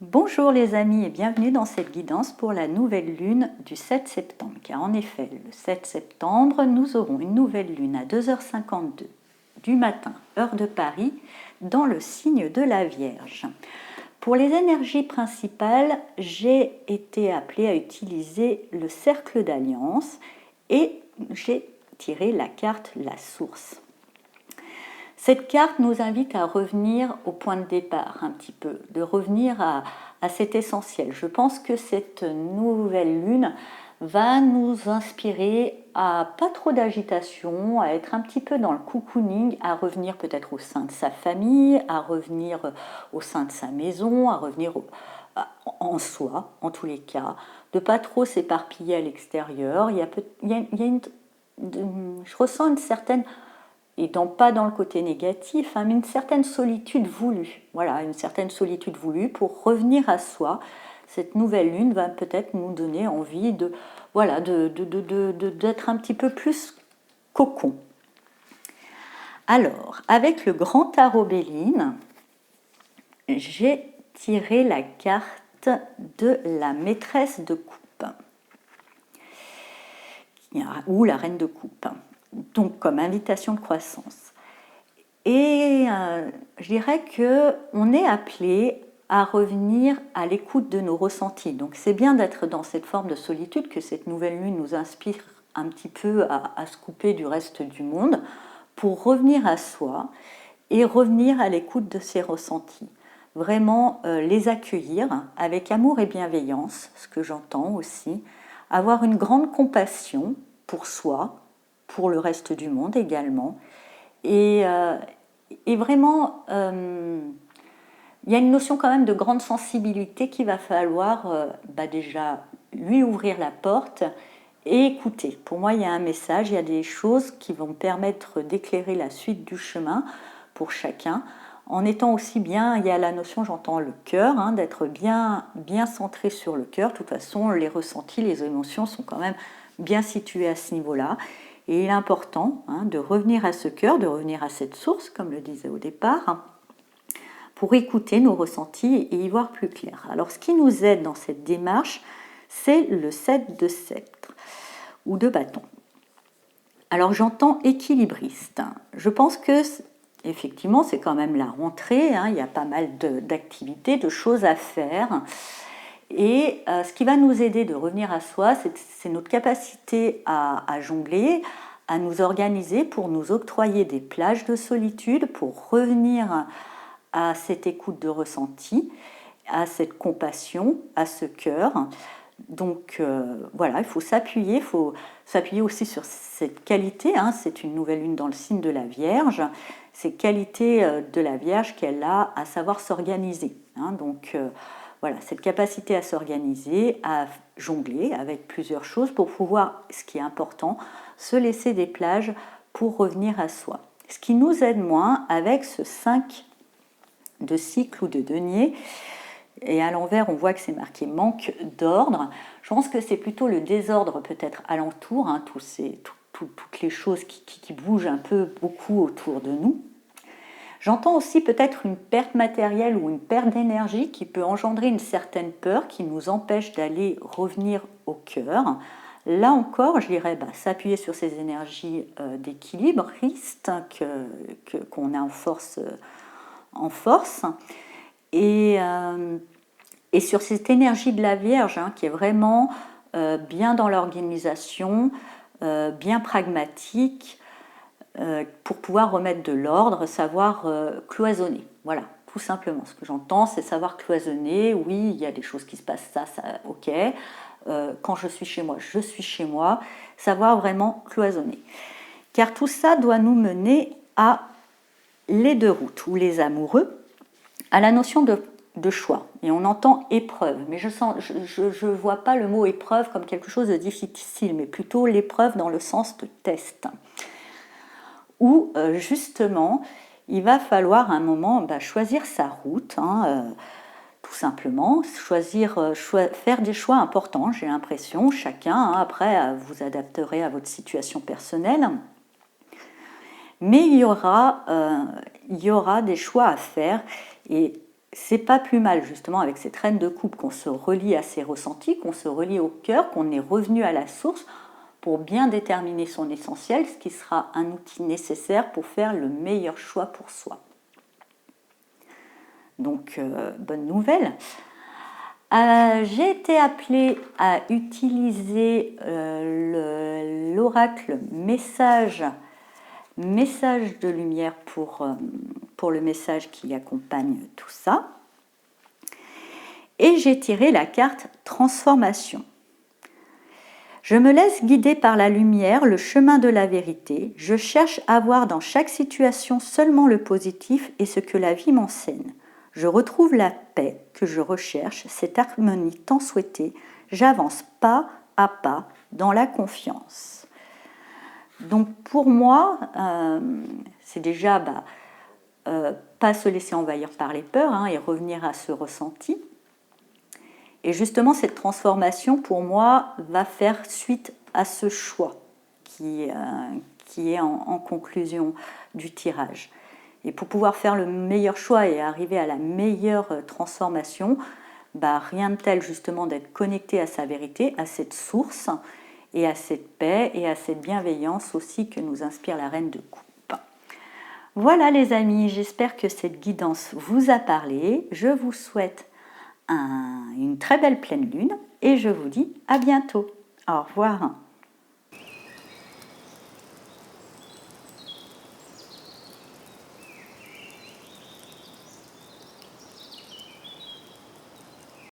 Bonjour les amis et bienvenue dans cette guidance pour la nouvelle lune du 7 septembre. Car en effet, le 7 septembre, nous aurons une nouvelle lune à 2h52 du matin, heure de Paris, dans le signe de la Vierge. Pour les énergies principales, j'ai été appelée à utiliser le cercle d'alliance et j'ai tiré la carte La Source. Cette carte nous invite à revenir au point de départ un petit peu, de revenir à cet essentiel. Je pense que cette nouvelle lune va nous inspirer à pas trop d'agitation, à être un petit peu dans le cocooning, à revenir peut-être au sein de sa famille, à revenir au sein de sa maison, à revenir en soi, en tous les cas, de pas trop s'éparpiller à l'extérieur. Je ressens une certaine et pas dans le côté négatif, mais une certaine solitude voulue. Voilà, une certaine solitude voulue pour revenir à soi. Cette nouvelle lune va peut-être nous donner envie d'être un petit peu plus cocon. Alors, avec le grand tarot Béline, j'ai tiré la carte de la maîtresse de coupe, ou la reine de coupe, donc comme invitation de croissance. Et je dirais qu'on est appelé à revenir à l'écoute de nos ressentis. Donc c'est bien d'être dans cette forme de solitude, que cette nouvelle lune nous inspire un petit peu à se couper du reste du monde pour revenir à soi et revenir à l'écoute de ses ressentis. Vraiment les accueillir avec amour et bienveillance, ce que j'entends aussi. Avoir une grande compassion pour soi, pour le reste du monde également. Et vraiment, il y a une notion quand même de grande sensibilité qu'il va falloir déjà lui ouvrir la porte et écouter. Pour moi, il y a un message, il y a des choses qui vont permettre d'éclairer la suite du chemin pour chacun. En étant aussi bien, il y a la notion, j'entends le cœur, d'être bien centré sur le cœur. De toute façon, les ressentis, les émotions sont quand même bien situées à ce niveau-là. Et il est important de revenir à ce cœur, de revenir à cette source, comme le disais au départ, pour écouter nos ressentis et y voir plus clair. Alors, ce qui nous aide dans cette démarche, c'est le 7 de sceptre ou de bâton. Alors, j'entends équilibriste. Je pense que, effectivement, c'est quand même la rentrée. Il y a pas mal d'activités, de choses à faire. Et ce qui va nous aider de revenir à soi, c'est notre capacité à jongler, à nous organiser pour nous octroyer des plages de solitude, pour revenir à cette écoute de ressenti, à cette compassion, à ce cœur. Donc voilà, il faut s'appuyer aussi sur cette qualité. C'est une nouvelle lune dans le signe de la Vierge, ces qualités de la Vierge qu'elle a à savoir s'organiser. Donc voilà, cette capacité à s'organiser, à jongler avec plusieurs choses pour pouvoir, ce qui est important, se laisser des plages pour revenir à soi. Ce qui nous aide moins avec ce 5 de cycle ou de denier, et à l'envers on voit que c'est marqué manque d'ordre. Je pense que c'est plutôt le désordre peut-être alentour, toutes les choses qui bougent un peu beaucoup autour de nous. J'entends aussi peut-être une perte matérielle ou une perte d'énergie qui peut engendrer une certaine peur qui nous empêche d'aller revenir au cœur. Là encore, je dirais s'appuyer sur ces énergies d'équilibriste qu'on a en force et sur cette énergie de la Vierge qui est vraiment bien dans l'organisation, bien pragmatique, pour pouvoir remettre de l'ordre, savoir cloisonner. Voilà, tout simplement. Ce que j'entends, c'est savoir cloisonner. Oui, il y a des choses qui se passent, ça ok. Quand je suis chez moi, je suis chez moi. Savoir vraiment cloisonner. Car tout ça doit nous mener à les deux routes, ou les amoureux, à la notion de choix. Et on entend épreuve, mais je vois pas le mot épreuve comme quelque chose de difficile, mais plutôt l'épreuve dans le sens de test. Où justement, il va falloir à un moment choisir sa route, tout simplement, faire des choix importants, j'ai l'impression, chacun, après vous adapterez à votre situation personnelle, mais il y aura des choix à faire, et c'est pas plus mal justement avec cette reine de coupe qu'on se relie à ses ressentis, qu'on se relie au cœur, qu'on est revenu à la source pour bien déterminer son essentiel, ce qui sera un outil nécessaire pour faire le meilleur choix pour soi. Donc, bonne nouvelle. J'ai été appelée à utiliser l'oracle message de lumière pour le message qui accompagne tout ça. Et j'ai tiré la carte transformation. Je me laisse guider par la lumière, le chemin de la vérité. Je cherche à voir dans chaque situation seulement le positif et ce que la vie m'enseigne. Je retrouve la paix que je recherche, cette harmonie tant souhaitée. J'avance pas à pas dans la confiance. Donc pour moi, c'est déjà pas se laisser envahir par les peurs et revenir à ce ressenti. Et justement, cette transformation, pour moi, va faire suite à ce choix qui est en conclusion du tirage. Et pour pouvoir faire le meilleur choix et arriver à la meilleure transformation, rien de tel justement d'être connecté à sa vérité, à cette source, et à cette paix et à cette bienveillance aussi que nous inspire la reine de coupe. Voilà les amis, j'espère que cette guidance vous a parlé. Je vous souhaite une très belle pleine lune et je vous dis à bientôt. Au revoir.